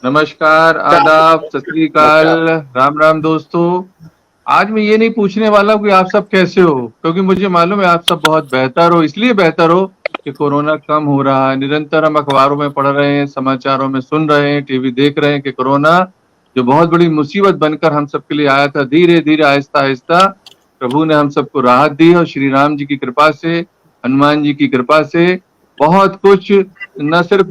नमस्कार, आदाब, सत श्री अकाल, नमस्कार। राम राम दोस्तों। आज मैं ये नहीं पूछने वाला हूँ कि आप सब कैसे हो, क्योंकि मुझे मालूम है आप सब बहुत बेहतर हो। इसलिए बेहतर हो कि कोरोना कम हो रहा है। निरंतर हम अखबारों में पढ़ रहे हैं, समाचारों में सुन रहे हैं, टीवी देख रहे हैं कि कोरोना जो बहुत बड़ी मुसीबत बनकर हम सबके लिए आया था, धीरे धीरे आहिस्ता आहिस्ता प्रभु ने हम सबको राहत दी और श्री राम जी की कृपा से, हनुमान जी की कृपा से बहुत कुछ न सिर्फ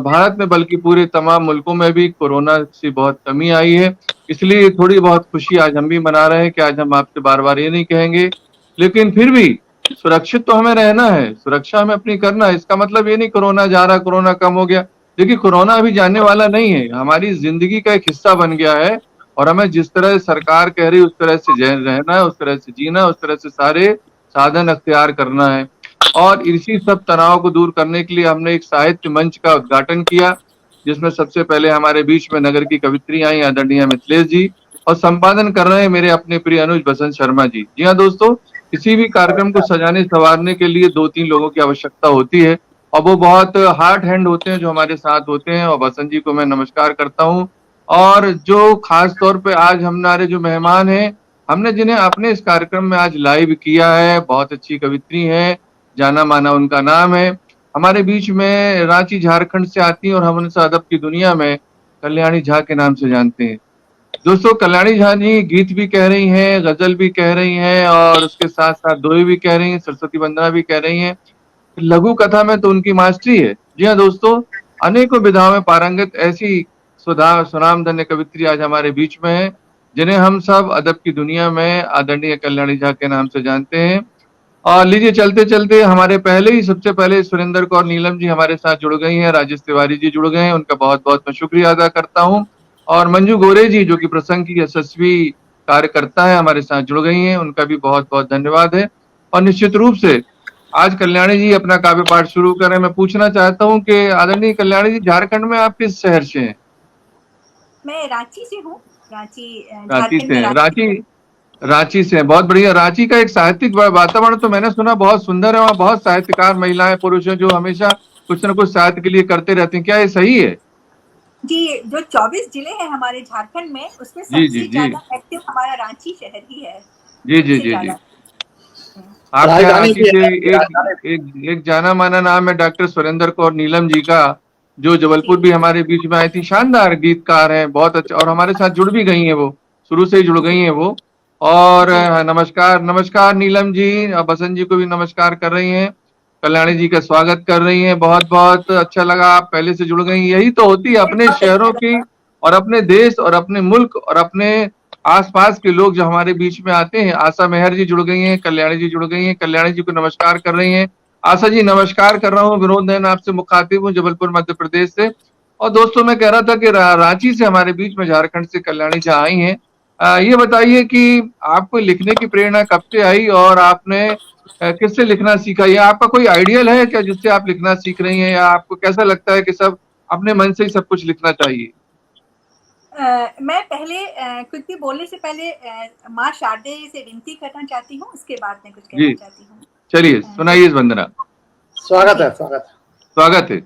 भारत में बल्कि पूरे तमाम मुल्कों में भी कोरोना से बहुत कमी आई है। इसलिए थोड़ी बहुत खुशी आज हम भी मना रहे हैं कि आज हम आपसे बार-बार ये नहीं कहेंगे, लेकिन फिर भी सुरक्षित तो हमें रहना है, सुरक्षा हमें अपनी करना है। इसका मतलब ये नहीं कोरोना जा रहा, कोरोना कम हो गया। देखिए कोरोना अभी जाने वाला नहीं है, हमारी ज़िंदगी का एक हिस्सा बन गया है और हमें जिस तरह सरकार कह रही है उस तरह से रहना है, उस तरह से जीना है, उस तरह से सारे साधन अख्तियार करना है। और इसी सब तनाव को दूर करने के लिए हमने एक साहित्य मंच का उद्घाटन किया, जिसमें सबसे पहले हमारे बीच में नगर की कवित्री आई आदरणीय मिथिलेश जी और संपादन कर रहे हैं मेरे अपने प्रिय अनुज बसंत शर्मा जी। जी हाँ दोस्तों, किसी भी कार्यक्रम को सजाने संवारने के लिए 2-3 लोगों की आवश्यकता होती है और वो बहुत हार्ड हैंड होते हैं जो हमारे साथ होते हैं और बसंत जी को मैं नमस्कार करता हूँ। और जो खास तौर पे आज हमारे जो मेहमान हैं, हमने जिन्हें अपने इस कार्यक्रम में आज लाइव किया है, बहुत अच्छी कवित्री हैं, जाना माना उनका नाम है। हमारे बीच में रांची झारखंड से आती हैं और हम उनसे अदब की दुनिया में कल्याणी झा के नाम से जानते हैं। दोस्तों कल्याणी झा जी गीत भी कह रही हैं, गजल भी कह रही हैं और उसके साथ साथ दोहे भी कह रही हैं, सरस्वती वंदना भी कह रही हैं। लघु कथा में तो उनकी मास्टरी है। जी हाँ दोस्तों, अनेकों विधाओं में पारंगत ऐसी सुधा सुनामधन्य कवित्री आज हमारे बीच में है, जिन्हें हम सब अदब की दुनिया में आदरणीय कल्याणी झा के नाम से जानते हैं। और लीजिए चलते चलते हमारे पहले ही सबसे पहले सुरेंद्र कौर नीलम जी हमारे साथ जुड़ गई हैं, राजेश तिवारी जी जुड़ गए हैं, उनका बहुत बहुत मैं शुक्रिया अदा करता हूँ। और मंजू गोरे जी जो कि प्रसंग की यशस्वी कार्यकर्ता है हमारे साथ जुड़ गई हैं, उनका भी बहुत बहुत धन्यवाद है। और निश्चित रूप से आज कल्याणी जी अपना काव्य पाठ शुरू करें, मैं पूछना चाहता हूँ कि आदरणीय कल्याणी जी झारखंड में आप किस शहर से हैं? मैं रांची से हूँ। रांची रांची झारखंड से में हैं। रांची। रांची से हैं, बहुत बढ़िया। रांची का एक साहित्यिक वातावरण तो मैंने सुना बहुत सुंदर है, वहाँ बहुत साहित्यकार महिलाएं पुरुष हैं जो हमेशा कुछ न कुछ साहित्य के लिए करते रहते हैं, क्या ये सही है? जी, जो 24 जिले हैं हमारे झारखंड में, उसमें जी जी सबसे जी ज्यादा एक्टिव हमारा रांची शहर ही है। जी जी सबसे जी जी। ज्यादा। हम्म। आपके यहाँ राजधानी रांची भी से है, एक राजधानी भी। एक एक जाना माना नाम है डॉक्टर सुरेंद्र कौर नीलम जी का, जो जबलपुर जी। भी हमारे बीच में आई थी। शानदार गीतकार हैं, बहुत अच्छा, और हमारे साथ जुड़ भी गई हैं वो, शुरू से ही जुड़ गई जी। हैं वो। और जी। नमस्कार नमस्कार नीलम जी, बसंत जी को भी नमस्कार कर रही हैं, कल्याणी जी का स्वागत कर रही हैं। बहुत बहुत अच्छा लगा, आप पहले से जुड़ गई। यही तो होती है मुझे अपने बहुत अच्छा शहरों की लगा। और अपने देश और अपने मुल्क और अपने आसपास के लोग जो हमारे बीच में आते हैं। आशा मेहर जी जुड़ गई हैं, कल्याणी जी जुड़ गई हैं, कल्याणी जी को नमस्कार कर रही हैं। आशा जी नमस्कार कर रहा हूँ, विनोद नयन आपसे मुखातिब हूँ, जबलपुर मध्य प्रदेश से। और दोस्तों मैं कह रहा था कि रांची से हमारे बीच में झारखंड से कल्याणी जी आई हैं। ये बताइए कि आपको लिखने की प्रेरणा कब से आई और आपने किससे लिखना सीखा, या आपका कोई आइडियल है क्या जिससे आप लिखना सीख रही हैं, या आपको कैसा लगता है कि सब अपने मन से ही सब कुछ लिखना चाहिए? मैं पहले कुछ भी बोलने से पहले माँ शारदे से विनती करना चाहती हूँ, उसके बाद मैं कुछ जी कहना चाहती हूँ। चलिए सुनाइए इस वंदना। स्वागत है, जी। स्वागत है। स्वागत है।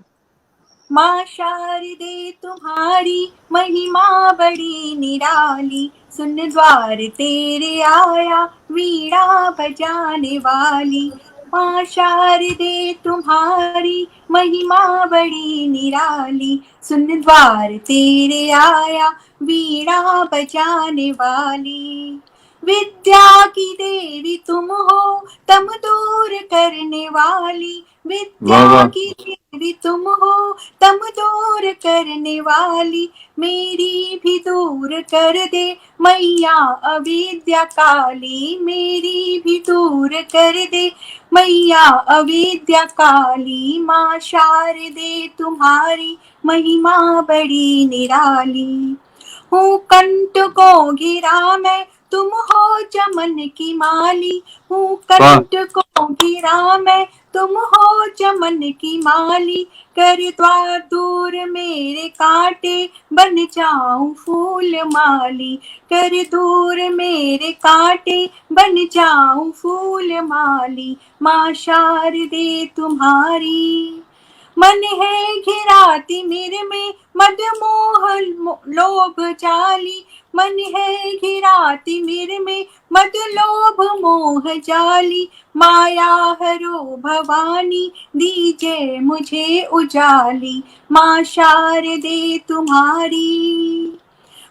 माँ शारदे तुम्हारी महिमा बड़ी निराली, सुन द्वार तेरे आया वीणा बजाने वाली। माँ शारदे तुम्हारी महिमा बड़ी निराली, सुन द्वार तेरे आया वीणा बजाने वाली। विद्या की देवी तुम हो, तम दूर करने वाली। वाह विद्या वाह। की देवी तुम हो, तम दूर करने वाली। मेरी भी दूर कर दे मैया अविद्या काली, मेरी भी दूर कर दे मैया अविद्या काली। माँ शारदे तुम्हारी महिमा बड़ी निराली। हूँ कंठ को घिरा मैं, तुम हो चमन की माली। हूँ वाह कंठ को घिरा मैं, तुम हो चमन की माली। कर द्वार दूर मेरे कांटे, बन जाऊं फूल माली। कर दूर मेरे कांटे, बन जाऊं फूल माली। माँ शारदे तुम्हारी मन है घिरा तिमिर में मदमोह लोभ जाली, मन है घिरा तिमिर में मद लोभ मोह जाली, माया हरो भवानी दीजिए मुझे उजाली, माँ शारदे तुम्हारी।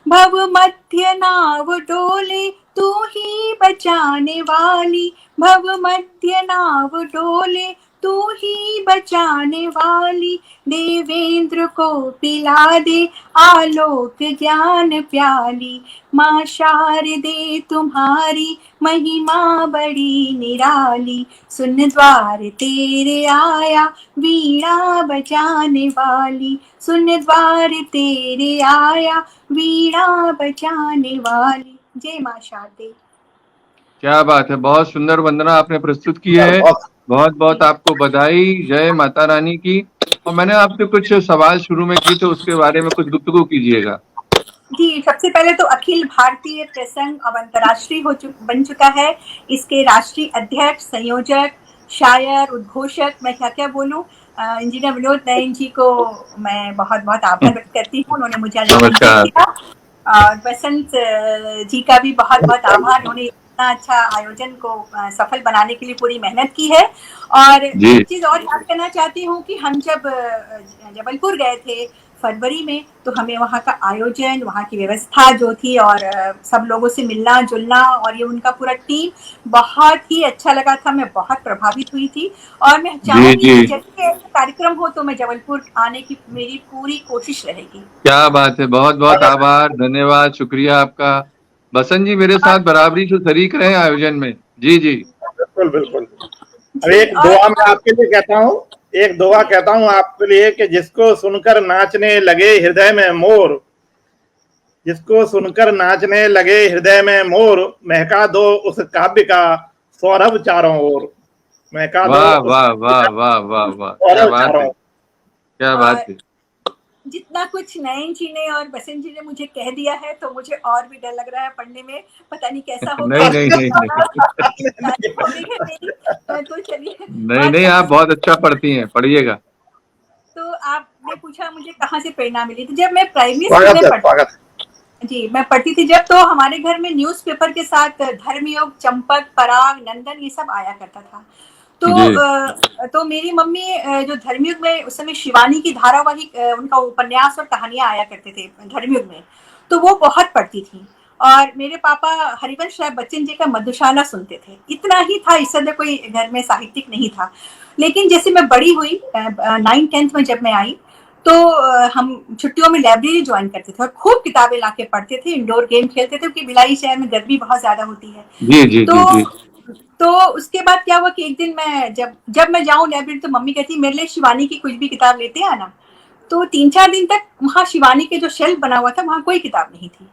भव मध्य नाव डोले तू ही बचाने वाली, भव मध्य नाव डोले तू ही बचाने वाली, देवेंद्र को पिला दे आलोक ज्ञान प्याली, माँ शारदे तुम्हारी महिमा बड़ी निराली, सुन द्वार तेरे आया वीणा बजाने वाली, सुन द्वार तेरे आया वीणा बजाने वाली। जय माँ शारदे। क्या बात है, बहुत सुंदर वंदना आपने प्रस्तुत की है। बहुत बहुत बहुत आपको बधाई, जय माता रानी की। और मैंने आपसे कुछ सवाल शुरू में किए, तो उसके बारे में कुछ गुफ्तगू कीजिएगा। जी, सबसे पहले तो अखिल भारतीय प्रसंग अब अंतर्राष्ट्रीय बन चुका है। इसके राष्ट्रीय अध्यक्ष, संयोजक, शायर, उद्घोषक, मैं क्या क्या बोलूं, इंजीनियर विनोद नयन जी को मैं बहुत बहुत आभार व्यक्त करती हूँ, उन्होंने मुझे आमंत्रित किया। और बसंत जी का भी बहुत बहुत आभार, उन्होंने इतना अच्छा आयोजन को सफल बनाने के लिए पूरी मेहनत की है। और एक चीज और याद करना चाहती हूँ कि हम जब जबलपुर गए थे फरवरी में, तो हमें वहाँ का आयोजन, वहाँ की व्यवस्था जो थी, और सब लोगों से मिलना जुलना, और ये उनका पूरा टीम बहुत ही अच्छा लगा था। मैं बहुत प्रभावित हुई थी, और मैं चाहूंगी कि जब भी ऐसा कार्यक्रम हो तो मैं जबलपुर आने की मेरी पूरी कोशिश रहेगी। क्या बात है, बहुत बहुत आभार, धन्यवाद, शुक्रिया आपका। बसंत जी मेरे साथ बराबरी से शरीक रहे आयोजन में। जी जी बिल्कुल बिल्कुल। अब एक दुआ मैं आपके लिए कहता हूँ, एक दुआ कहता हूँ आपके लिए कि जिसको सुनकर नाचने लगे हृदय में मोर, जिसको सुनकर नाचने लगे हृदय में मोर, महका दो उस काव्य का सौरभ चारों ओर, महका दो वाह उस वाह काव्य वाह का वाह वाह वाह, क्या सौरभ बात चारों है, ओर। क्या बात है। जितना कुछ नयन जी ने और बसंत जी ने मुझे कह दिया है, तो मुझे और भी डर लग रहा है पढ़ने में, पता नहीं कैसा होगा। नहीं नहीं नहीं नहीं तारीफ हो गई है मेरी, तो चलिए। नहीं और नहीं, आप बहुत अच्छा पढ़ती हैं, पढ़िएगा। तो आपने पूछा मुझे कहाँ से प्रेरणा मिली, तो जब मैं प्राइमरी स्कूल स्वागत में है, पढ़ती, स्वागत। जी मैं पढ़ती थी जब, तो हमारे घर में न्यूज़पेपर के साथ धर्मयोग, चंपक, पराग, नंदन, ये सब आया करता था। जी तो मेरी मम्मी जो धर्मयुग में उस समय शिवानी की धारावाहिक, उनका उपन्यास और कहानियां आया करते थे धर्मयुग में, तो वो बहुत पढ़ती थी। और मेरे पापा हरिवंश राय बच्चन जी का मधुशाला सुनते थे, इतना ही था, इस समय कोई घर में साहित्यिक नहीं था। लेकिन जैसे मैं बड़ी हुई 9th-10th में जब मैं आई, तो हम छुट्टियों में लाइब्रेरी ज्वाइन करते थे और खूब किताबें लाके पढ़ते थे, इंडोर गेम खेलते थे, क्योंकि भिलाई शहर में गर्मी बहुत ज्यादा होती है। जी जी तो जी जी तो उसके बाद क्या हुआ कि एक दिन मैं जब मैं जाऊं लाइब्रेरी, तो मम्मी कहती मेरे लिए शिवानी की कुछ भी किताब लेते आना। तो 3-4 दिन तक वहाँ शिवानी के जो शेल्फ बना हुआ था, वहाँ कोई किताब नहीं थी।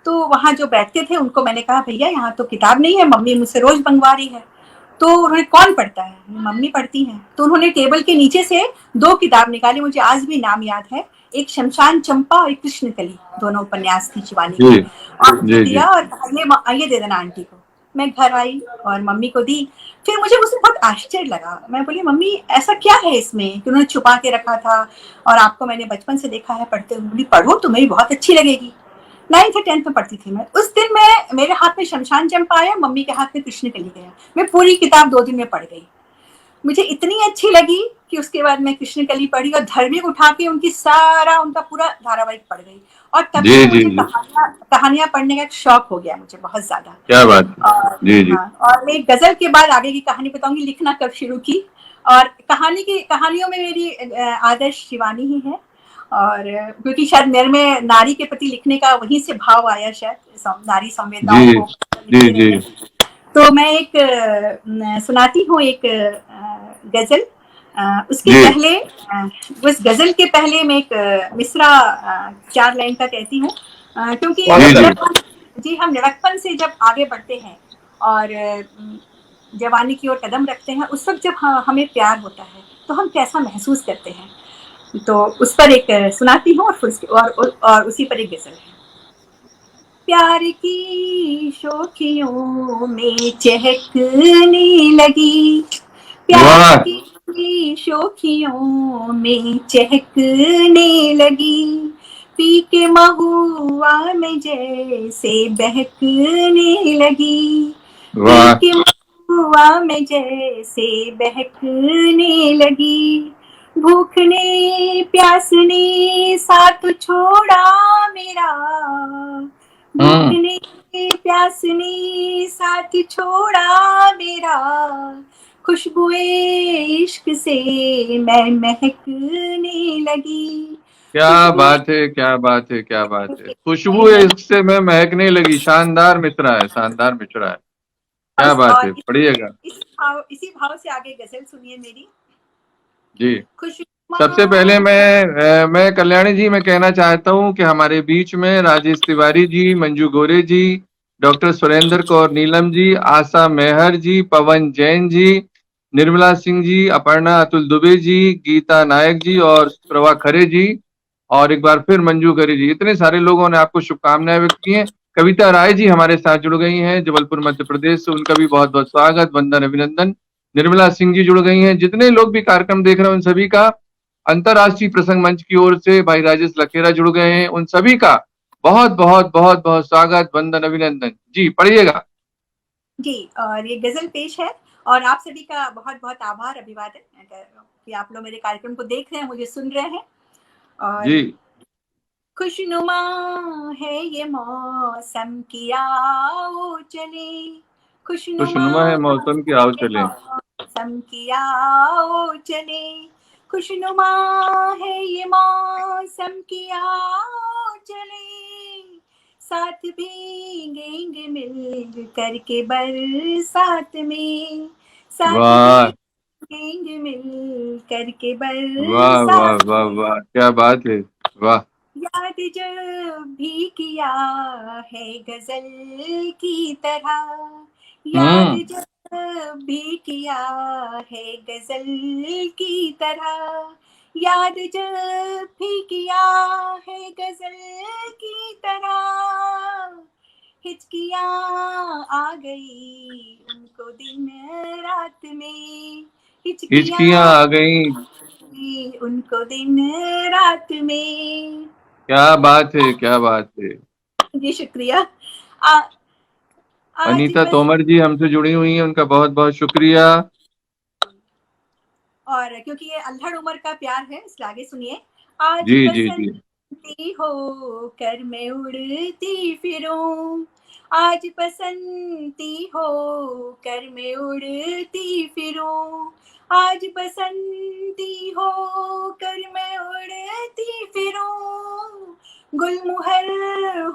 तो वहाँ जो बैठते थे उनको मैंने कहा, भैया यहाँ तो किताब नहीं है, मम्मी मुझसे रोज मंगवा रही है। तो उन्होंने, कौन पढ़ता है? मम्मी पढ़ती हैं। तो उन्होंने टेबल के नीचे से 2 किताब निकाली, मुझे आज भी नाम याद है, एक शमशान चंपा और एक कृष्णकली, दोनों उपन्यास थी शिवानी जी की। और मुझे जी जी दिया और कहा, ये दे देना आंटी को। मैं घर आई और मम्मी को दी। फिर मुझे उसमें बहुत आश्चर्य लगा, मैं बोली मम्मी ऐसा क्या है इसमें कि उन्होंने छुपा के रखा था, और आपको मैंने बचपन से देखा है पढ़ते हुए। बोली पढ़ो, तुम्हें बहुत अच्छी लगेगी। 9th-10th में पढ़ती थी मैं। उस दिन मैं, मेरे हाथ में शमशान चंपा आया, मम्मी के हाथ में कृष्णकली गया, मैं पूरी किताब 2 दिन में पढ़ गई। मुझे इतनी अच्छी लगी कि उसके बाद मैं कृष्णकली पढ़ी, और धर्मिक उठा के उनका पूरा धारावाहिक पढ़ गई। और तब जी से जी मुझे जी, कहानियां पढ़ने का एक शौक हो गया मुझे बहुत ज्यादा। क्या बात है। और जी जी हाँ, और मैं गजल के बाद आगे की कहानी बताऊंगी, लिखना कब शुरू की। और कहानियों में मेरी आदर्श शिवानी ही है। और क्योंकि शायद मेरे में नारी के प्रति लिखने का वहीं से भाव आया, शायद नारी जी संवेदनाओं को जी लिखते जी रहते हैं। तो मैं एक सुनाती हूँ एक गजल। उसके जी पहले, उस गजल के पहले मैं एक मिसरा 4 लाइन का कहती हूँ, क्योंकि जी स्वागत है। जी हम लड़कपन से जब आगे बढ़ते हैं और जवानी की ओर कदम रखते हैं, उस वक्त जब हमें प्यार होता है तो हम कैसा महसूस करते हैं। तो उस पर एक सुनाती हूँ, और उसी पर एक गजल है। प्यार की शोखियों में चहकने लगी, प्यार वाह की की शोखियों में चहकने लगी, पी के महुआ में जैसे बहकने लगी, पी वाह के महुआ में जैसे बहकने लगी। भूख ने प्यास ने साथ छोड़ा मेरा, भूख हम्म ने प्यास ने साथ छोड़ा मेरा, खुशबुए इश्क से मैं महकने लगी, क्या खुशबू बात है, क्या बात है, क्या बात है। मैं खुशबू इससे मैं महकने लगी। शानदार मित्रा है, शानदार मित्रा है। क्या बात और है, पढ़िएगा। इसी भाव से आगे गजल सुनिए मेरी। जी। खुशनुमा सबसे पहले मैं कल्याणी जी मैं कहना चाहता हूं कि हमारे बीच में राजेश तिवारी जी, मंजू गोरे जी, डॉक्टर सुरेंद्र कौर नीलम जी, आशा मेहर जी, पवन जैन जी, निर्मला सिंह जी, अपर्णा अतुल दुबे जी, गीता नायक जी और प्रभा खरे जी, और एक बार फिर मंजू खरे जी, इतने सारे लोगों ने आपको शुभकामनाएं व्यक्त की हैं। कविता राय जी हमारे साथ जुड़ गई हैं जबलपुर मध्य प्रदेश से, उनका भी बहुत बहुत स्वागत, वंदन, अभिनंदन। निर्मला सिंह जी जुड़ गई हैं। जितने लोग भी कार्यक्रम देख रहे हैं उन सभी का, अंतरराष्ट्रीय प्रसंग मंच की ओर से भाई राजेश लखेरा जुड़ गए हैं, उन सभी का बहुत बहुत बहुत बहुत स्वागत, वंदन, अभिनंदन। जी पढ़िएगा। जी, और ये गजल पेश है, और आप सभी का बहुत बहुत आभार, अभिवादन कि आप लोग मेरे कार्यक्रम को देख रहे हैं, मुझे सुन रहे हैं। और जी। खुशनुमा है ये मौसम की आओ चले, खुशनुमा खुशनुमा है मौसम की, आओ है चले। मौसम की आओ चले, खुशनुमा है ये मौसम की आओ चले, साथ भीगेंगे मिल करके बरसात में, साथ वाह भीगेंगे मिल करके वाह वाह बरसात वाह में, वाह, क्या बात है। वाह। याद जब भी किया है गजल की तरह, याद हम्म जब भी किया है गजल की तरह, याद जब भी किया है गजल की तरह, हिचकियाँ आ गई उनको दिन रात में, हिचकियाँ हिचकियां आ गई। गई उनको दिन रात में। क्या बात है, क्या बात है। जी शुक्रिया। आ, आज अनीता बस, तोमर जी हमसे जुड़ी हुई हैं, उनका बहुत बहुत शुक्रिया। और क्योंकि ये अल्हड़ उम्र का प्यार है इसलिए आगे सुनिए। आज जी जी जी। बसंती हो कर मैं उड़ती फिरूं, आज बसंती हो कर मैं उड़ती फिरूं, आज बसंती हो कर मैं उड़ती फिरूं, गुलमुहर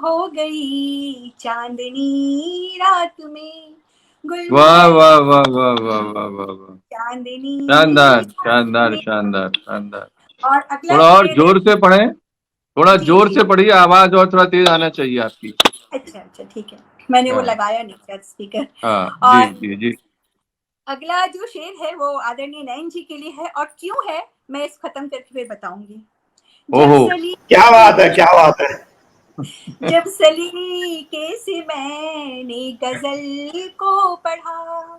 हो गई चांदनी रात में, वाह गुलमुहर वाह वाह वाह वाह वाह वाह वाह। चांदनी शानदार रात शानदार में। शानदार शानदार। और अगला थोड़ा और शेर है। जोर से पढ़ें, थोड़ा जी जोर जी, से पढ़िए, आवाज और थोड़ा तेज आना चाहिए आपकी। अच्छा अच्छा ठीक है, मैंने वो हाँ लगाया नहीं शायद स्पीकर। हाँ जी और जी जी। अगला जो शेर है वो आदरणीय नयन जी के लिए है, और क्यों है मैं इस खत्म करके फिर बताऊंगी। जब ओहो। सली क्या बात है, क्या बात है। जब सलीके से मैंने गजल को पढ़ा,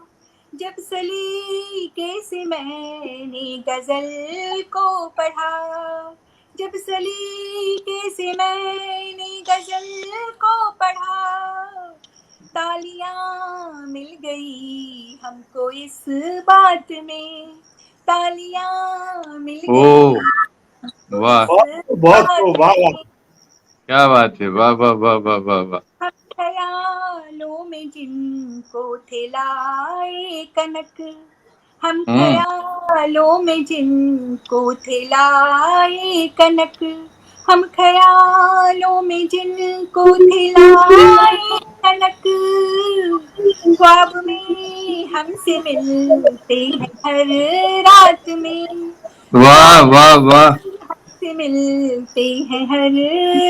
जब सलीके से मैंने गजल को पढ़ा, जब सलीके से मैंने गजल को पढ़ा, तालियां मिल गई हमको इस बात में, तालियां मिल ओ गई वाह, इस बहुत बात खूब, वाह वाह। में, क्या बात है, वाह वाह वाह वाह वाह वाह। हम ख्यालों में जिनको थे लाए कनक, हम हम्म ख्यालों में जिनको थे लाए कनक, हम ख्यालों में जिनको थे लाए कनक, ख्वाब में हमसे मिलते हैं हर रात में, वाह ख्वाब वाह वाह से मिलते हैं हर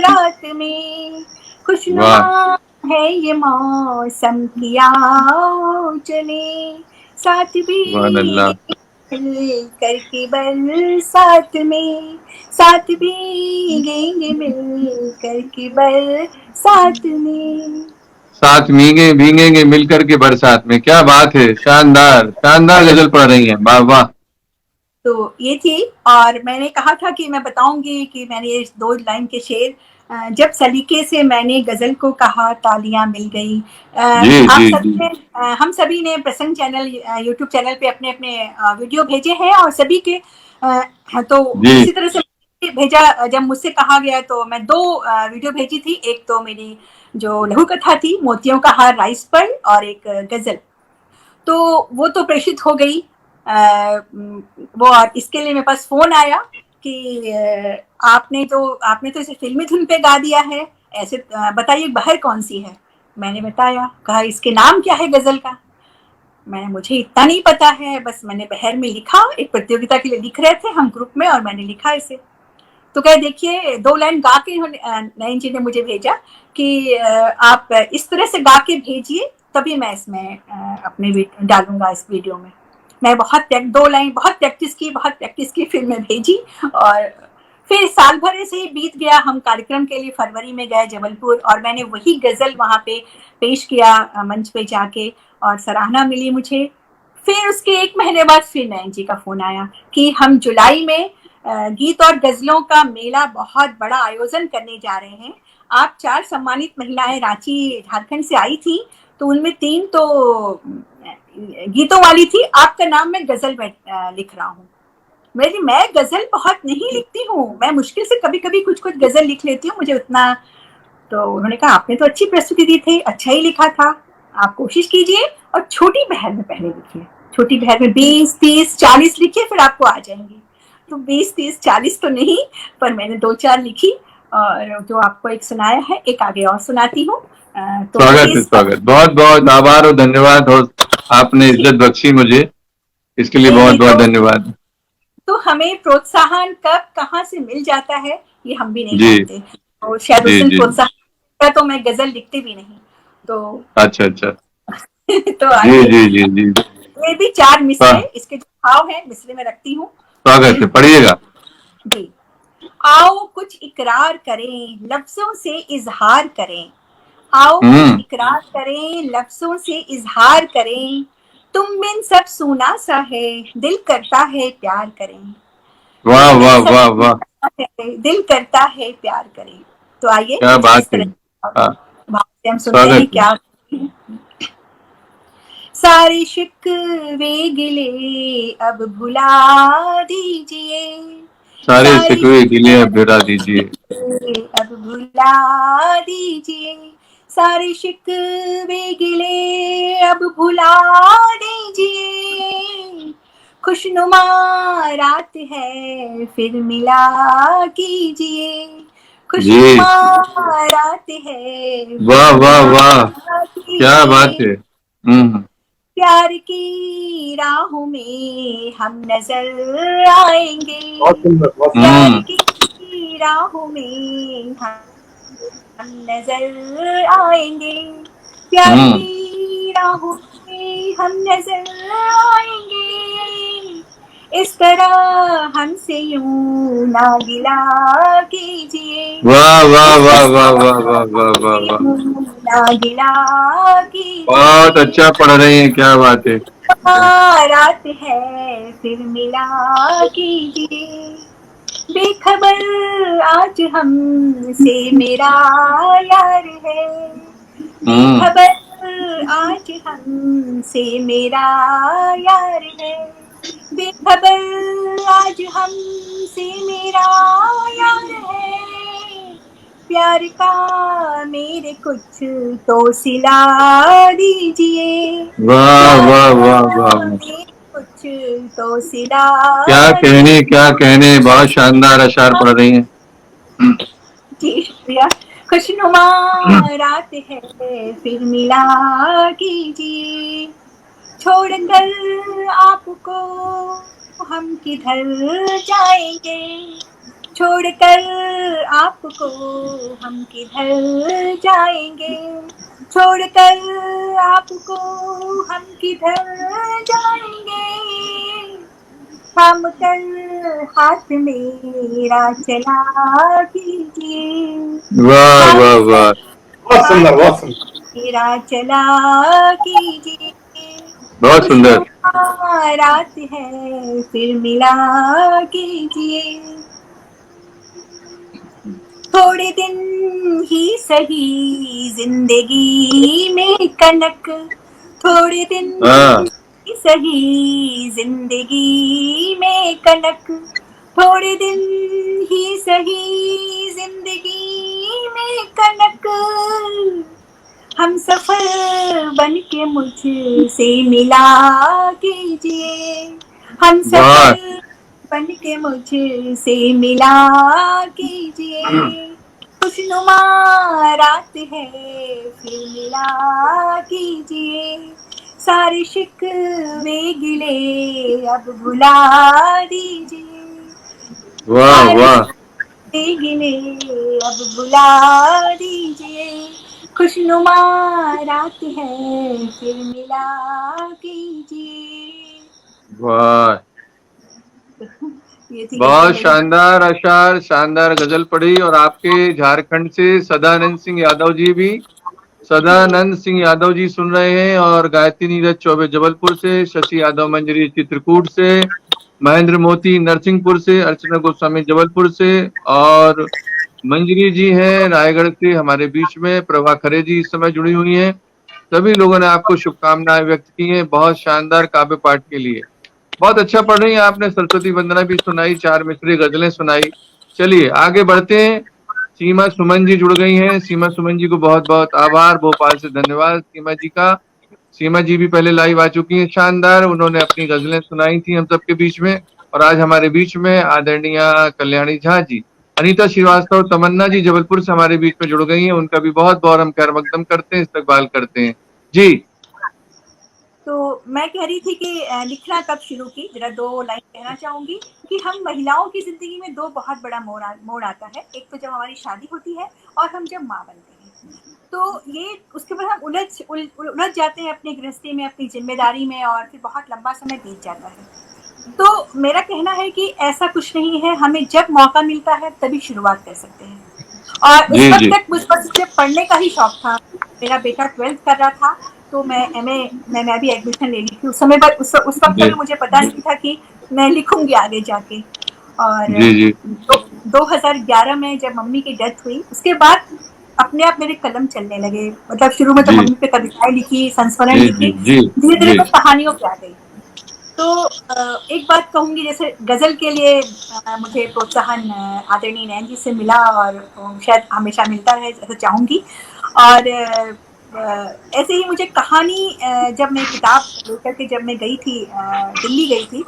रात में, खुशनुमा वाह। है ये मौसम की आओ चले, साथ सुभान अल्लाह। भी मिल करके बरसात में, साथ भीगेंगे मिल करके बरसात में। साथ भीगे भीगेंगे मिलकर के बरसात में, क्या बात है, शानदार शानदार गजल पढ़ रही हैं, वाह वाह। तो ये थी। और मैंने कहा था कि मैं बताऊंगी कि मैंने ये 2 लाइन के शेर जब सलीके से मैंने गजल को कहा तालियां मिल गई। जी आप जी सभी जी ने हम सभी ने प्रसंग चैनल यूट्यूब चैनल पे अपने अपने वीडियो भेजे हैं और सभी के तो जी इसी तरह से भेजा। जब मुझसे कहा गया तो मैं 2 वीडियो भेजी थी। एक तो मेरी जो लघु कथा थी मोतियों का हार राइस पर, और एक गजल। तो वो तो प्रेषित हो गई। वो और इसके लिए मेरे पास फोन आया कि आपने तो इसे फिल्मी धुन पे गा दिया है, ऐसे बताइए बहर कौन सी है। मैंने बताया, कहा इसके नाम क्या है गजल का। मुझे इतना नहीं पता है, बस मैंने बहर में लिखा, एक प्रतियोगिता के लिए लिख रहे थे हम ग्रुप में, और मैंने लिखा इसे। तो कहे देखिए 2 लाइन गा के नयन जी ने मुझे भेजा कि आप इस तरह से गा के भेजिए, तभी मैं इसमें अपने डालूंगा इस वीडियो में। मैं 2 लाइन बहुत प्रैक्टिस की, फिर मैं भेजी। और फिर साल भर ऐसे ही बीत गया। हम कार्यक्रम के लिए फरवरी में गए जबलपुर, और मैंने वही गजल वहां पे पेश किया मंच पे जाके, और सराहना मिली मुझे। फिर उसके 1 महीने बाद फिर नयन जी का फोन आया कि हम जुलाई में गीत और गजलों का मेला बहुत बड़ा आयोजन करने जा रहे हैं। आप 4 सम्मानित महिलाएं रांची झारखंड से आई थी, तो उनमें 3 तो गीतों वाली थी। आपका नाम मैं गजल लिख रहा हूँ। मैं गजल बहुत नहीं लिखती हूँ, मैं मुश्किल से कभी कभी कुछ कुछ गजल लिख लेती हूँ, मुझे उतना। तो उन्होंने कहा आपने तो अच्छी प्रस्तुति दी थी, अच्छा ही लिखा था, आप कोशिश कीजिए और छोटी बहर में पहले लिखिए। छोटी बहर में 20, 30, 40 लिखिए, फिर आपको आ जाएंगी। तो 20, 30, 40 तो नहीं, पर मैंने 2-4 लिखी, और जो आपको एक सुनाया है, एक आगे और सुनाती हूँ। तो स्वागत है, स्वागत, बहुत बहुत आभार और धन्यवाद, और आपने इज्जत बख्शी मुझे, इसके लिए बहुत बहुत धन्यवाद। तो हमें प्रोत्साहन कब कहाँ से मिल जाता है ये हम भी नहीं जी जानते। तो शायद उस जी दिन जी प्रोत्साहन, तो मैं गजल लिखती भी नहीं। तो अच्छा अच्छा, तो जी आइए, जी जी जी, ये भी 4 मिसरे, इसके जो भाव है मिसरे में रखती हूँ। स्वागत है, पढ़िएगा। जी। आओ कुछ इकरार करें, लफ्जों से इजहार करें। आओ कुछ इकरार करें, लफ्जों से इजहार करें। तुम बिन सब सूना सा है, दिल करता है प्यार करें। वाह तुम बिन वाह सब वाह वाह, सूना है, दिल करता है प्यार करें। तो आइए क्या कुछ इस बात है। तरह हाँ, भाव से हम सुनते हैं स्वागत है। क्या। सारे शिकवे गिले अब भुला दीजिए। सारे सारी शिकवे गिले अब गिरा दीजिए। अब भुला दीजिए। सारे शिकवे गिले अब भुला दीजिए। खुशनुमा रात है फिर मिला कीजिए। जी, खुशनुमा रात है फिर वाह वाह मिला वाह, क्या बात कीजिए। है। प्यार की राहों में हम नजर आएंगे। बहुत सुंदर, बहुत सुंदर। प्यार हम्म की राहों में हम नजर आएंगे। प्यार हम्म की राहों में हम नजर आएंगे। इस तरह हमसे यूं ना गिला कीजिए। वाह वाह इस वाह वाह तरह वाह वाह वाह वाह हमसे वाह, यूं ना गिला बहुत कीजिए। अच्छा पढ़ रही हैं, क्या बात है। रात है फिर मिला कीजिए। बेखबर आज हमसे मेरा यार है। हम्म बेखबर आज हमसे मेरा यार है। बेखबर आज हमसे मेरा यार है। प्यार का मेरे कुछ तो सिला दीजिए। वाह प्यार वाह का वाह वाह वाह। मेरे कुछ तो सिला क्या दीजिए। कहने, बहुत शानदार अशार पढ़ रही हैं। जी शुक्रिया। खुशनुमा रात है फिर मिला कीजिए। छोड़कर आपको हम किधर जाएंगे। छोड़कर आपको हम किधर जाएंगे। छोड़कर आपको हम किधर जाएंगे। थाम कर हाथ मेरा चला कीजिए। वाह थाम वाह वाह, कर बहुत सुंदर, हाथ बहुत सुंदर। मेरा चला कीजिए। बहुत सुंदर। खुशनुमा रात है फिर मिला कीजिए, थोड़े दिन ही सही जिंदगी में कनक, थोड़े दिन हाँ ही सही जिंदगी में कनक, थोड़े दिन ही सही जिंदगी में कनक, हम सफर बन के मुझसे मिला कीजिए, हम वाह सफर बन के मुझसे मिला कीजिए, खुशनुमा रात है फिर मिला कीजिए, सारे शिकवे गिले अब भुला दीजिए, वाह सारे वाह। शिकवे गिले अब भुला दीजिए, खुशनुमा रात है फिर मिला कीजिए। वाह, ये थी बहुत गजल मेरी। शानदार अशार, शानदार गजल पढ़ी। और आपके झारखंड से सदानंद सिंह यादव जी भी, सदानंद सिंह यादव जी सुन रहे हैं, और गायत्री नीरज चौबे जबलपुर से, शशि यादव मंजरी चित्रकूट से, महेंद्र मोती नरसिंहपुर से, अर्चना गोस्वामी जबलपुर से, और मंजरी जी हैं रायगढ़ से हमारे बीच में, प्रभा खरे जी इस समय जुड़ी हुई हैं। सभी लोगों ने आपको शुभकामनाएं व्यक्त की हैं बहुत शानदार काव्य पाठ के लिए। बहुत अच्छा पढ़ रही हैं आपने, सरस्वती वंदना भी सुनाई, चार मिसरी गजलें सुनाई। चलिए आगे बढ़ते हैं। सीमा सुमन जी जुड़ गई हैं। सीमा सुमन जी को बहुत बहुत आभार, भोपाल से धन्यवाद सीमा जी का। सीमा जी भी पहले लाइव आ चुकी हैं, शानदार, उन्होंने अपनी गजलें सुनाई थी हम सबके बीच में। और आज हमारे बीच में आदरणीय कल्याणी झा जी, अनीता श्रीवास्तव, तमन्ना जी जबलपुर से हमारे बीच में जुड़ गई हैं, उनका भी बहुत बहुत हम खैर मकदम करते हैं, इस्तकबाल करते हैं जी। तो मैं कह रही थी कि लिखना कब शुरू की, जरा दो लाइन कहना चाहूंगी कि हम महिलाओं की जिंदगी में दो बहुत बड़ा मोड़ आता है। एक तो जब हमारी शादी होती है और हम जब माँ बनते हैं, तो ये उसके बाद हम उलझ जाते हैं अपनी गृहस्थी में, अपनी जिम्मेदारी में, और फिर बहुत लंबा समय बीत जाता है। तो मेरा कहना है कि ऐसा कुछ नहीं है, हमें जब मौका मिलता है तभी शुरुआत कर सकते हैं। और उस जी वक्त जी तक मुझ पर सिर्फ पढ़ने का ही शौक था। मेरा बेटा 12th कर रहा था, तो मैं एमए मैं भी एडमिशन ले ली थी उस समय पर। उस वक्त जी तक मुझे पता नहीं था कि मैं लिखूंगी आगे जाके। और जी जी 2011 में जब मम्मी की डेथ हुई, उसके बाद अपने आप मेरे कलम चलने लगे। मतलब शुरू में तो जी मम्मी पे कविताएं लिखी, संस्मरण जी लिखी, जी जी धीरे धीरे जी मैं कहानियों पे आ गई। तो एक बात कहूंगी, जैसे गजल के लिए मुझे प्रोत्साहन आदरणीय नैन जी से मिला, और शायद हमेशा मिलता रहे, ऐसा चाहूंगी। और ऐसे ही मुझे कहानी, जब मैं किताब लेकर के जब मैं गई थी, दिल्ली गई थी,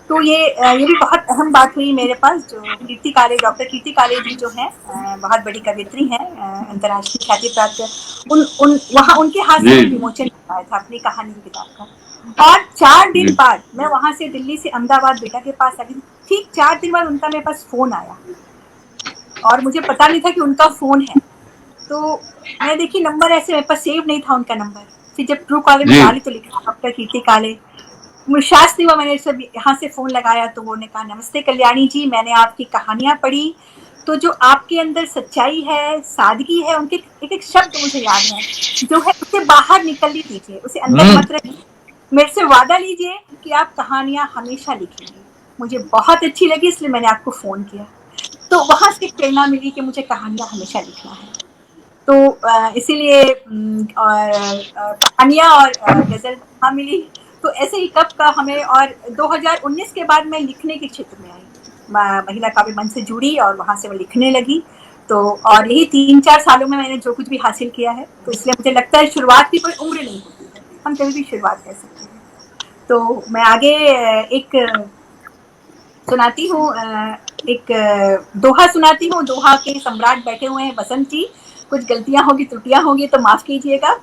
तो ये भी बहुत अहम बात हुई मेरे पास। जो कीर्ति काले, डॉक्टर कीर्ति काले जी जो हैं, बहुत बड़ी कवियत्री हैं, अंतर्राष्ट्रीय ख्याति प्राप्त, उन वहाँ उनके हाथ से जी मैं विमोचन करवाया था अपनी कहानी की किताब का। और 4 दिन जी बाद मैं वहां से दिल्ली से अहमदाबाद बेटा के पास आ गई। ठीक 4 दिन बाद उनका मेरे पास फोन आया, और मुझे पता नहीं था कि उनका फोन है। तो मैं देखी नंबर ऐसे मेरे पास सेव नहीं था उनका नंबर। फिर जब ट्रू कॉलर में जी डाली तो लिखा डॉक्टर कीर्ति काले। विश्वास नहीं हुआ, मैंने सब यहाँ से फोन लगाया तो वो ने कहा, नमस्ते कल्याणी जी, मैंने आपकी कहानियां पढ़ी, तो जो आपके अंदर सच्चाई है, सादगी है, उनके एक एक शब्द मुझे याद है, जो है उसे बाहर निकलने दीजिए, उसे अंदर मत रखिए। मेरे से वादा लीजिए कि आप कहानियां हमेशा लिखेंगे। मुझे बहुत अच्छी लगी, इसलिए मैंने आपको फोन किया। तो वहां से प्रेरणा मिली कि मुझे कहानियां हमेशा लिखना है। तो इसीलिए कहानियां और गजल कहाँ मिली, तो ऐसे ही कब का हमें। और 2019 के बाद मैं लिखने के क्षेत्र में आई, महिला काव्य मंच से जुड़ी, और वहां से मैं लिखने लगी। तो और यही 3-4 सालों में मैंने जो कुछ भी हासिल किया है, तो इसलिए मुझे लगता है शुरुआत की कोई उम्र नहीं होती है, हम कभी भी शुरुआत कर सकते हैं। तो मैं आगे एक सुनाती हूँ, एक दोहा सुनाती हूँ। दोहा के सम्राट बैठे हुए हैं बसंत जी, कुछ गलतियां होगी, त्रुटियां होगी तो माफ कीजिएगा।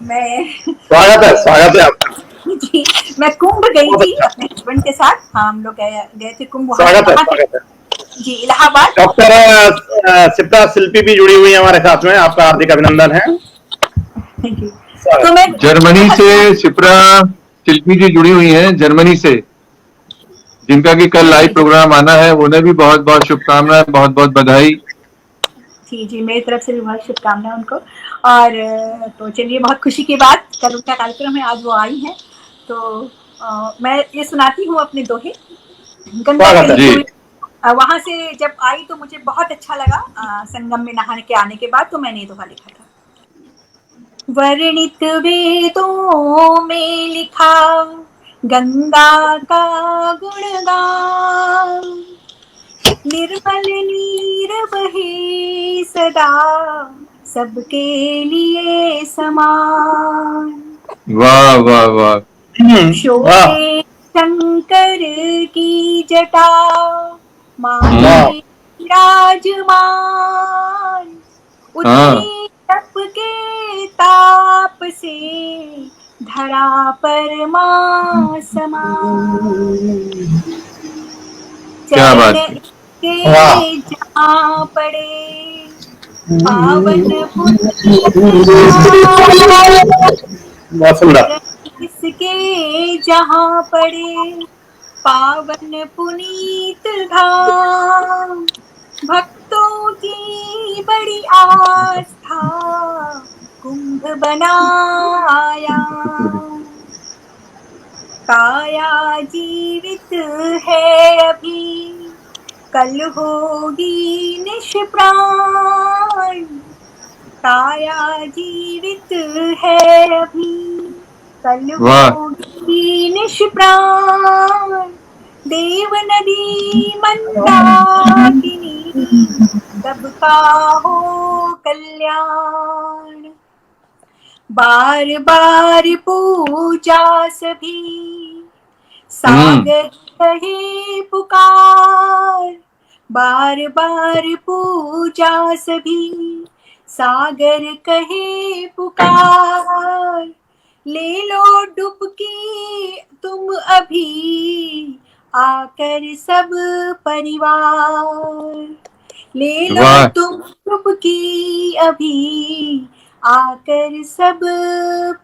मैं स्वागत है आपका। जी, मैं कुंभ गई बहुत थी अच्छा। अपने हस्बैंड के साथ। हाँ, हम लोग गए थे कुंभ, वहां स्वागत है, वहां के स्वागत है। जी इलाहाबाद। डॉक्टर सिप्रा शिल्पी भी जुड़ी हुई है हमारे साथ में, आपका हार्दिक अभिनंदन है। जी, स्वागत। तो मैं जर्मनी से शिप्रा शिल्पी जी जुड़ी हुई हैं, जर्मनी से, जिनका कि कल जी लाइव जी जी प्रोग्राम आना है। उन्हें भी बहुत बहुत शुभकामनाएं, बहुत बहुत बधाई। जी जी, मेरी तरफ से भी बहुत शुभकामनाएं उनको। और तो चलिए, बहुत खुशी की बात, कल उनका कार्यक्रम है, आज वो आई हैं। तो मैं ये सुनाती हूँ अपने दोहे। गंगा स्वागत के है। लिखे जी। हुए वहां से जब आई तो मुझे बहुत अच्छा लगा। संगम में नहाने के आने के बाद तो मैंने ये दोहा लिखा था। वर्णित वेदों में लिखा गंगा का गुणगान, निर्मल नीर बहे सदा सबके लिए समान। वाह वाह वाह। वाह शोभे शंकर की जटा माथे विराजमान, हाँ उतनी तप के ताप से धरा पर मां समान। क्या चरण बात है। वाह के जहाँ पड़े पावन पुनीत धाम, बहुत सुंदर। चरण किसके जहाँ पड़े पावन पुनीत धाम, भक्तों की बड़ी आस्था कुंभ बनाया। काया जीवित है अभी कल होगी निष्प्राण, काया जीवित है अभी कल वाह होगी निष्प्राण। देव नदी मंदाकिनी सबका हो कल्याण, बार बार पूजा सभी सागर कहे पुकार, बार बार पूजा सभी सागर कहे पुकार। ले लो डुबकी तुम अभी आकर सब परिवार, ले लो वाह। तुम डुबकी अभी आकर सब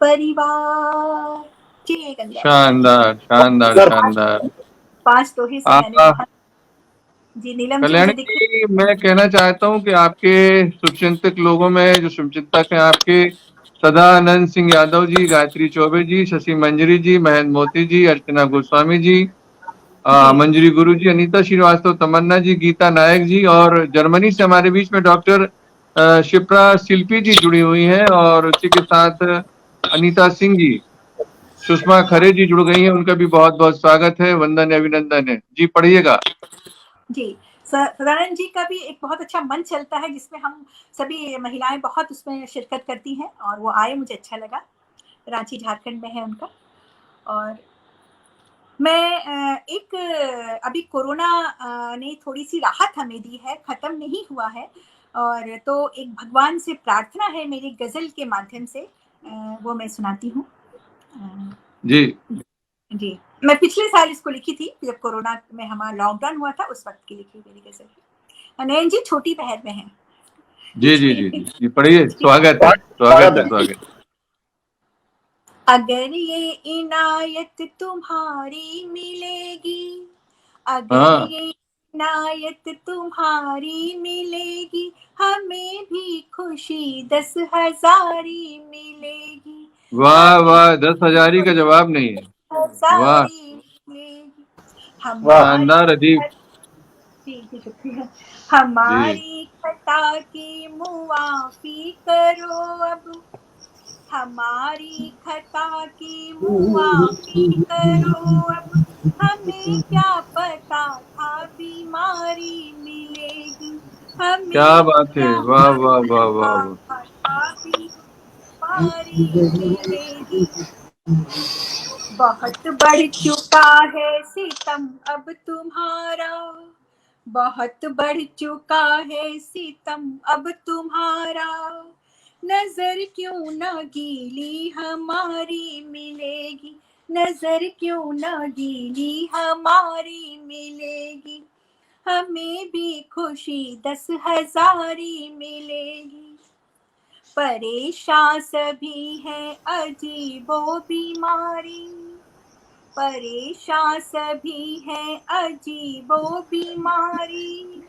परिवार। जी गंगा। शानदार शानदार शानदार। 5 दोहे से मैंने आ, बहुत। जी नीलम जी कल्याणी मुझे देखिए। जी, मैं कहना चाहता हूँ कि आपके शुभचिंतक लोगों में जो शुभचिंतक हैं आपके सदानंद सिंह यादव जी, गायत्री चौबे जी, शशि मंजरी जी, महेंद्र मोती जी, अर्चना गोस्वामी जी, जी मंजरी गुरु जी, अनीता श्रीवास्तव, तमन्ना जी, गीता नायक जी, और जर्मनी से हमारे बीच में डॉक्टर शिप्रा शिल्पी जी जुड़ी हुई हैं, और उसी के साथ अनीता सिंह जी, सुषमा खरे जी जुड़ गई हैं, उनका भी बहुत बहुत स्वागत है, वंदन है, अभिनंदन है जी। पढ़िएगा। जी। सदानंद जी का भी एक बहुत अच्छा मंच चलता है जिसमें हम सभी महिलाएं बहुत उसमें शिरकत करती हैं और वो आए, मुझे अच्छा लगा। रांची झारखंड में है उनका। और मैं एक अभी कोरोना ने थोड़ी सी राहत हमें दी है, खत्म नहीं हुआ है। और तो एक भगवान से प्रार्थना है मेरी गजल के माध्यम से, वो मैं सुनाती हूँ। जी जी मैं पिछले साल इसको लिखी थी जब कोरोना में हमारा लॉकडाउन हुआ था, उस वक्त की लिखी मेरी गजल। नयन जी छोटी बहन में है। जी जी जी जी जी, पढ़िए। स्वागत है, स्वागत है, स्वागत है। स्वागत। अगर ये इनायत तुम्हारी मिलेगी, अगर हाँ ये इनायत तुम्हारी मिलेगी, हमें भी खुशी 10,000 मिलेगी, वाह हमें वाह, 10,000 का जवाब नहीं है। वाह, 10,000 मिलेगी। वाह हमारी शानदार अदीब। जी जी शुक्रिया। जी हमारी खता की मुआफी करो अब, हमारी खता की मुआफी करो अब, हमें क्या पता था बीमारी मिलेगी, क्या हमें बात है। क्या वाह वाह वाह वाह पता वाह। था बीमारी मिलेगी। बहुत बढ़ चुका है सितम अब तुम्हारा, बहुत बढ़ चुका है सितम अब तुम्हारा, नजर क्यों न गीली हमारी मिलेगी, नजर क्यों न गीली हमारी मिलेगी, हमें भी खुशी 10,000 मिलेगी। परेशान सभी हैं अजीबो बीमारी, परेशान सभी हैं अजीबो बीमारी,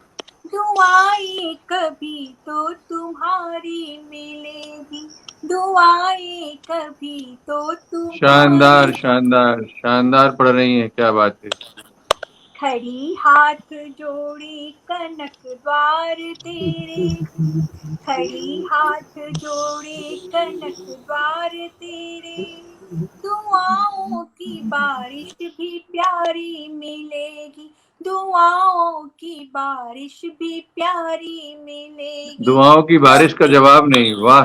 दुआएं कभी तो तुम्हारी मिलेगी, दुआएं कभी तो शानदार तुम्हारी शानदार शानदार पढ़ रही हैं, क्या बात है। खड़ी हाथ जोड़े कनक द्वार तेरे, खड़ी हाथ जोड़े कनक द्वार तेरे, दुआओं की बारिश भी प्यारी मिलेगी, दुआओं की बारिश भी प्यारी मिलेगी, दुआओं की बारिश का जवाब नहीं, वाह।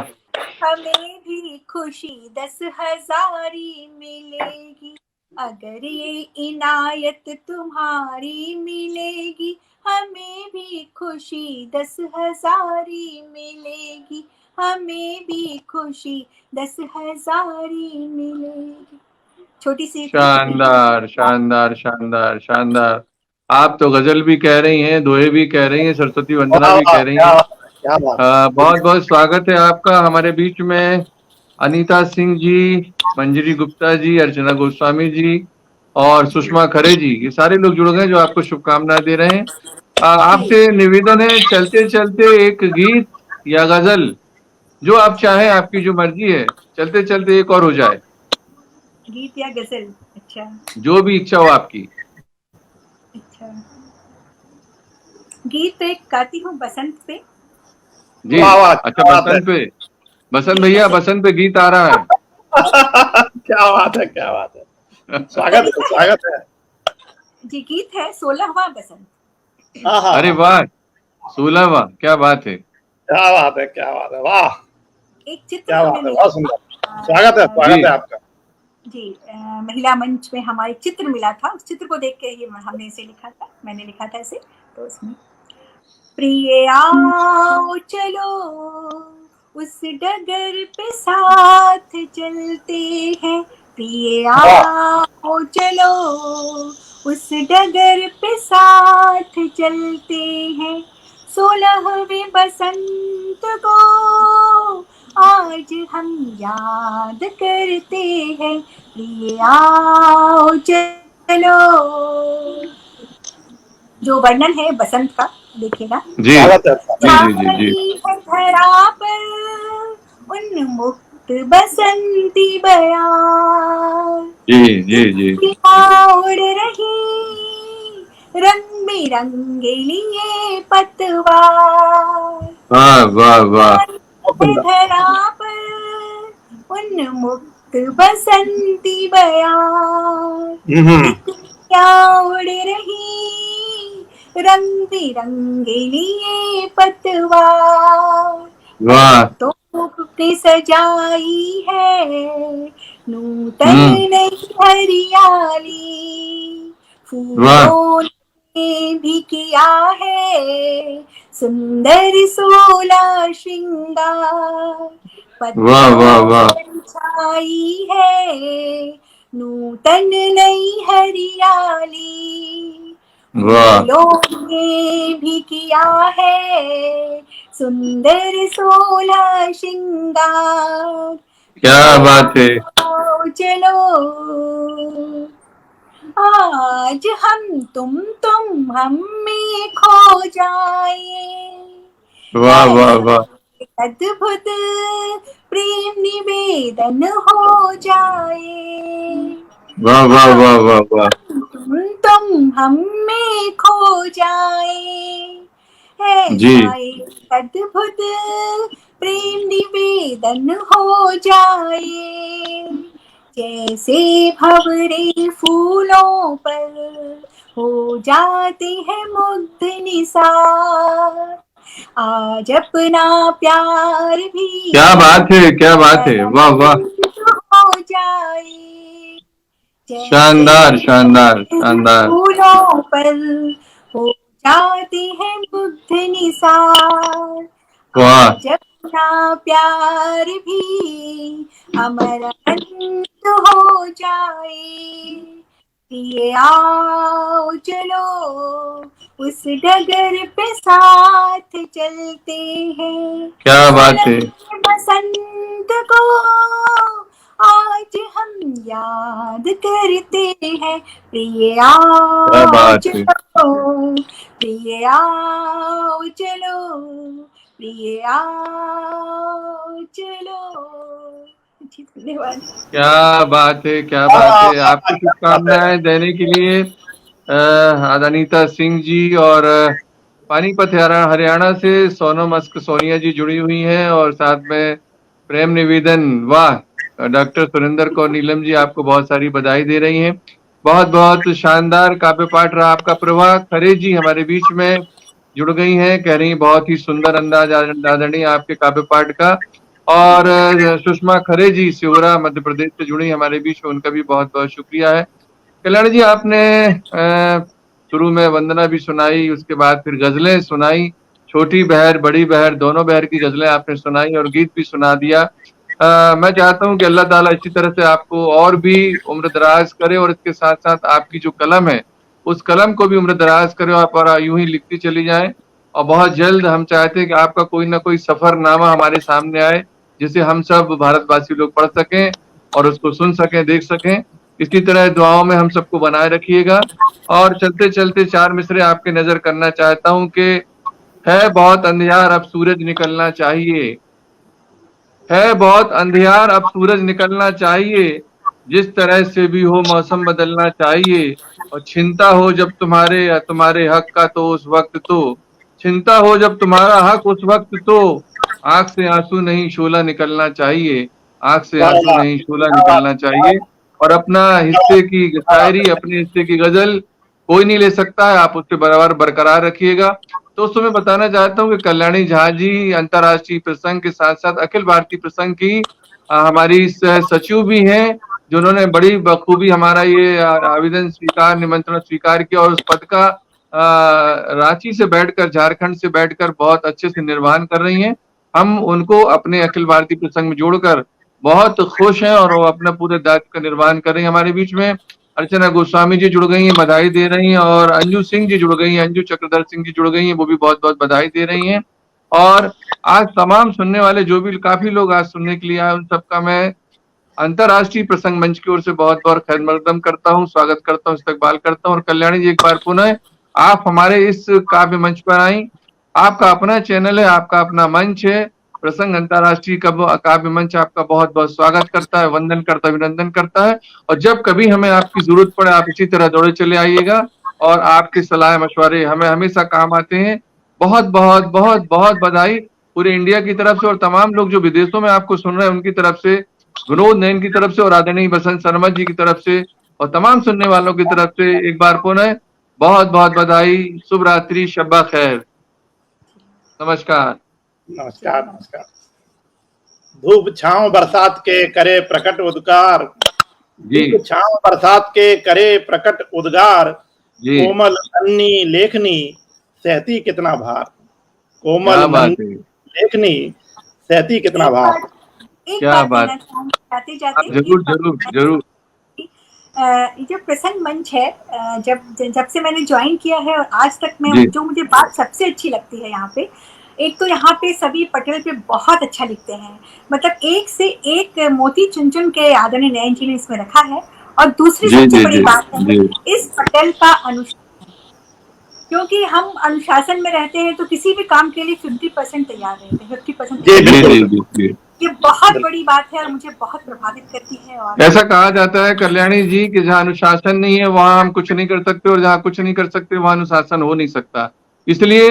हमें भी खुशी 10,000 मिलेगी, अगर ये इनायत तुम्हारी मिलेगी, हमें भी खुशी 10,000 मिलेगी, हमें भी खुशी 10,000 मिलेगी। छोटी सी थी। शानदार शानदार शानदार शानदार। आप तो गजल भी कह रही हैं, दोहे भी कह रही हैं, सरस्वती वंदना वाह भी वाह, कह रही हैं। क्या बात। बहुत बहुत स्वागत है आपका हमारे बीच में। अनीता सिंह जी, मंजरी गुप्ता जी, अर्चना गोस्वामी जी और सुषमा खरे जी, ये सारे लोग जुड़ गए जो आपको शुभकामनाएं दे रहे हैं। आपसे निवेदन है, चलते चलते एक गीत या गजल, जो आप चाहें, आपकी जो मर्जी है, चलते चलते एक और हो जाए, गीत या गजल? अच्छा जो भी इच्छा हो आपकी। अच्छा, गीत तो एक गाती हूँ बसंत पे। जी। वाह वाह, अच्छा, क्या बात है। बसंत पे, बसंत जी भैया, बसंत। बसंत पे गीत आ रहा है। क्या बात है, क्या बात है। स्वागत है, स्वागत है। जी गीत है 16वां बसंत। हाँ हाँ अरे हाँ, वाह, 16वां, क्या बात है। क्या बात है, क्या बात है, वाह। एक चित्र क्या हमें बात है, मिला बहुत सुंदर। स्वागत है, जी स्वागत है आपका। जी महिला मंच में हमारे चित्र मिला था, उस चित्र को देख के ये हमने इसे लिखा था, मैंने लिखा था इसे। तो उसमें प्रिय आओ चलो उस डगर पे साथ चलते हैं, प्रिय वाह, आओ चलो उस डगर पे साथ चलते हैं, 16वें बसंत को आज हम याद करते हैं, प्रिय आओ चलो। जो वर्णन है बसंत का देखिएगा। जी स्वागत है, जी स्वागत जी जी जी छाई है धरा पर उन्मुक्त बसंती बयार, जी जी जी। उड़ रही रंग बिरंगे लिए पतवार, वाह वाह वाह। छाई बहुत है सुंदर। धरा पर उन्मुक्त बसंती बयार, हम्म, तितलियां उड़ रही रंग बिरंगे लिए पतवार, वाह। पत्तों ने सजाई है नूतन हम्म। नई हरियाली, वाह फूलों ने भी किया है सुंदर सोला श्रृंगार, वाह वाह पत्तों वाह पर छाई है नूतन नई हरियाली, वाह। फूलों ने भी किया है सुंदर सोला श्रृंगार, क्या प्रिय बात है। आओ चलो आज तुम हम में खो जाए, वाह वाह ऐसा वाह अद्भुत प्रेम निवेदन हो जाए, वाह वाह वाह वाह वाह। तुम हम में खो जाए, जी ऐसा एक अद्भुत प्रेम निवेदन हो जाए, जैसे भंवरे फूलों पर हो जाते हैं मुग्ध निसार, आज अपना प्यार भी क्या बात है, क्या बात है, वाह वाह। हो जाए, जैसे शानदार शानदार शानदार। फूलों पर हो जाते हैं मुग्ध निसार, वाह। आज अपना प्यार भी अमरंत हो जाए, प्रिय आओ चलो उस डगर पे साथ चलते हैं, क्या बात है, 16 बसंत को आज हम याद करते हैं, प्रिय क्या आओ बात है। चलो, प्रिय आओ चलो, प्रिय आओ चलो। जी धन्यवाद। क्या बात है, क्या बात है। आपको शुभकामनाएं देने के लिए अनीता सिंह जी और पानीपत हरियाणा से सोनम मस्क सोनिया जी जुड़ी हुई हैं और साथ में प्रेम निवेदन, वाह, डॉक्टर सुरेंद्र कौर नीलम जी आपको बहुत सारी बधाई दे रही हैं। बहुत बहुत शानदार काव्य पाठ रहा आपका। प्रभा खरे जी हमारे बीच में जुड़ गई हैं, कह रही बहुत ही सुंदर अंदाज आदरणीय आपके काव्य पाठ का। और सुषमा खरे जी सिहोरा मध्य प्रदेश से जुड़ी हमारे बीच में, उनका भी बहुत बहुत शुक्रिया है। कल्याण जी आपने शुरू में वंदना भी सुनाई, उसके बाद फिर गजलें सुनाई, छोटी बहर बड़ी बहर दोनों बहर की गजलें आपने सुनाई और गीत भी सुना दिया। मैं चाहता हूं कि अल्लाह ताला इसी तरह से आपको और भी उम्र दराज करे और इसके साथ साथ आपकी जो कलम है उस कलम को भी उम्र दराज करे और यूं ही लिखती चली जाए। और बहुत जल्द हम चाहते हैं कि आपका कोई ना कोई सफरनामा हमारे सामने आए जिसे हम सब भारतवासी लोग पढ़ सकें और उसको सुन सकें, देख सकें। इसी तरह दुआओं में हम सबको बनाए रखिएगा। और चलते चलते चार मिसरे आपके नजर करना चाहता हूं कि है बहुत अंधियार अब सूरज निकलना चाहिए, है बहुत अंधियार अब सूरज निकलना चाहिए, जिस तरह से भी हो मौसम बदलना चाहिए। और चिंता हो जब तुम्हारे या तुम्हारे हक का तो उस वक्त तो, चिंता हो जब तुम्हारा हक उस वक्त तो, आंख से आंसू नहीं शोला निकलना चाहिए, आंख से वाह आंसू वाह, नहीं शोला क्या बात निकलना चाहिए। और अपना हिस्से की क्या शायरी, बात अपने हिस्से की गजल कोई नहीं ले सकता है, आप उससे बराबर बरकरार रखिएगा। दोस्तों मैं बताना चाहता हूँ कि कल्याणी झा जी अंतर्राष्ट्रीय प्रसंग के साथ साथ अखिल भारतीय प्रसंग की हमारी सचिव भी हैं, जिन्होंने बड़ी बखूबी हमारा ये आवेदन स्वीकार, निमंत्रण स्वीकार किया और उस पद का रांची से बैठकर, झारखंड से बैठकर बहुत अच्छे से निर्वहन कर रही हैं। हम उनको अपने अखिल भारतीय प्रसंग में जोड़कर बहुत खुश हैं और वो अपना पूरे दायित्व का निर्वहन कर रही हैं। हमारे बीच में अर्चना गोस्वामी जी जुड़ गई हैं, बधाई दे रही हैं। और अंजू सिंह जी जुड़ गई हैं, अंजू चक्रधर सिंह जी जुड़ गई हैं, वो भी बहुत बहुत बधाई दे रही हैं। और आज तमाम सुनने वाले जो भी काफी लोग आज सुनने के लिए आए, उन सबका मैं अंतर्राष्ट्रीय प्रसंग मंच की ओर से बहुत बहुत खैर मकदम करता हूँ, स्वागत करता हूँ, इस्तकबाल करता हूँ। और कल्याणी जी एक बार पुनः आप हमारे इस काव्य मंच पर आई। आपका अपना चैनल है, आपका अपना मंच है, प्रसंग अंतर्राष्ट्रीय काव्य मंच आपका बहुत बहुत स्वागत करता है, वंदन करता है, अभिनंदन करता है। और जब कभी हमें आपकी जरूरत पड़े आप इसी तरह दौड़े चले आइएगा और आपके सलाह मशवरे हमें हमेशा काम आते हैं। बहुत बहुत बहुत बहुत बधाई पूरे इंडिया की तरफ से और तमाम लोग जो विदेशों में आपको सुन रहे हैं उनकी तरफ से, विनोद नयन की तरफ से और आदरणीय बसंत शर्मा जी की तरफ से और तमाम सुनने वालों की तरफ से एक बार पुनः बहुत बहुत बधाई। शुभ रात्रि, शब्बा खैर, नमस्कार। नमस्कार नमस्कार। धूप छांव बरसात के करे प्रकट उद्गार, जी धूप छांव बरसात के करे प्रकट उद्गार, जी, कोमल अन्नी लेखनी सहती कितना भार, कोमल क्या बात नन्ही है, लेखनी सहती कितना भार। एक क्या बात बात, कहना चाहते आप जाते जरूर जरूर जरूर। ये जो प्रसंग मंच है, जब जब से मैंने ज्वाइन किया है और आज तक मैं, जी जो मुझे बात सबसे अच्छी लगती है यहाँ पे, एक तो यहाँ पे सभी पटेल पे बहुत अच्छा लिखते हैं, मतलब एक से एक मोती चुन चुन के आदरणीय नयन जी ने इसमें रखा है। और दूसरी जी सबसे जी बड़ी जी बात है जी इस पटेल का अनुशासन, क्योंकि हम अनुशासन में रहते हैं तो किसी भी काम के लिए 50% तैयार रहते हैं, 50% जी जी बिल्कुल जी जी जी। ये बहुत बड़ी बात है और मुझे बहुत प्रभावित करती है। और ऐसा कहा जाता है कल्याणी जी कि जहाँ अनुशासन नहीं है वहां हम कुछ नहीं कर सकते और जहाँ कुछ नहीं कर सकते वहां अनुशासन हो नहीं सकता। इसलिए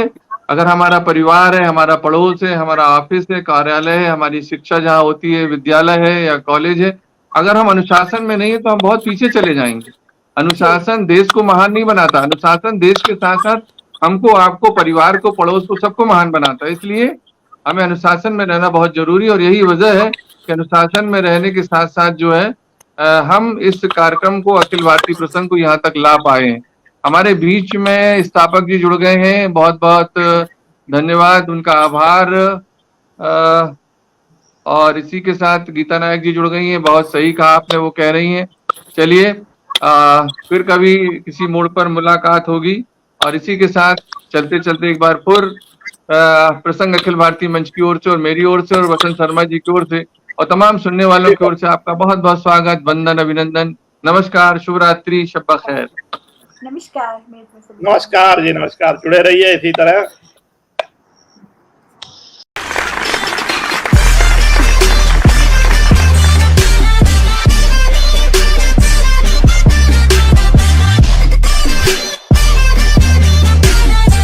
अगर हमारा परिवार है, हमारा पड़ोस है, हमारा ऑफिस है, कार्यालय है, हमारी शिक्षा जहाँ होती है, विद्यालय है या कॉलेज है, अगर हम अनुशासन में नहीं है तो हम बहुत पीछे चले जाएंगे। अनुशासन देश को महान नहीं बनाता, अनुशासन देश के साथ साथ हमको, आपको, परिवार को, पड़ोस को, सबको महान बनाता है। इसलिए हमें अनुशासन में रहना बहुत जरूरी है और यही वजह है कि अनुशासन में रहने के साथ साथ जो है हम इस कार्यक्रम को, अखिल भारतीय प्रसंग को यहाँ तक ला पाए हैं। हमारे बीच में स्थापक जी जुड़ गए हैं, बहुत बहुत धन्यवाद, उनका आभार। और इसी के साथ गीता नायक जी जुड़ गई हैं, बहुत सही कहा आपने, वो कह रही हैं। चलिए फिर कभी किसी मोड़ पर मुलाकात होगी। और इसी के साथ चलते चलते एक बार फिर प्रसंग अखिल भारतीय मंच की ओर से और मेरी ओर से और वसंत शर्मा जी की ओर से और तमाम सुनने वालों की ओर से आपका बहुत बहुत स्वागत, वंदन, अभिनंदन, नमस्कार, शुभ रात्रि, शब्बा खैर। नमस्कार। नमस्कार जी, नमस्कार। जुड़े रहिए इसी तरह।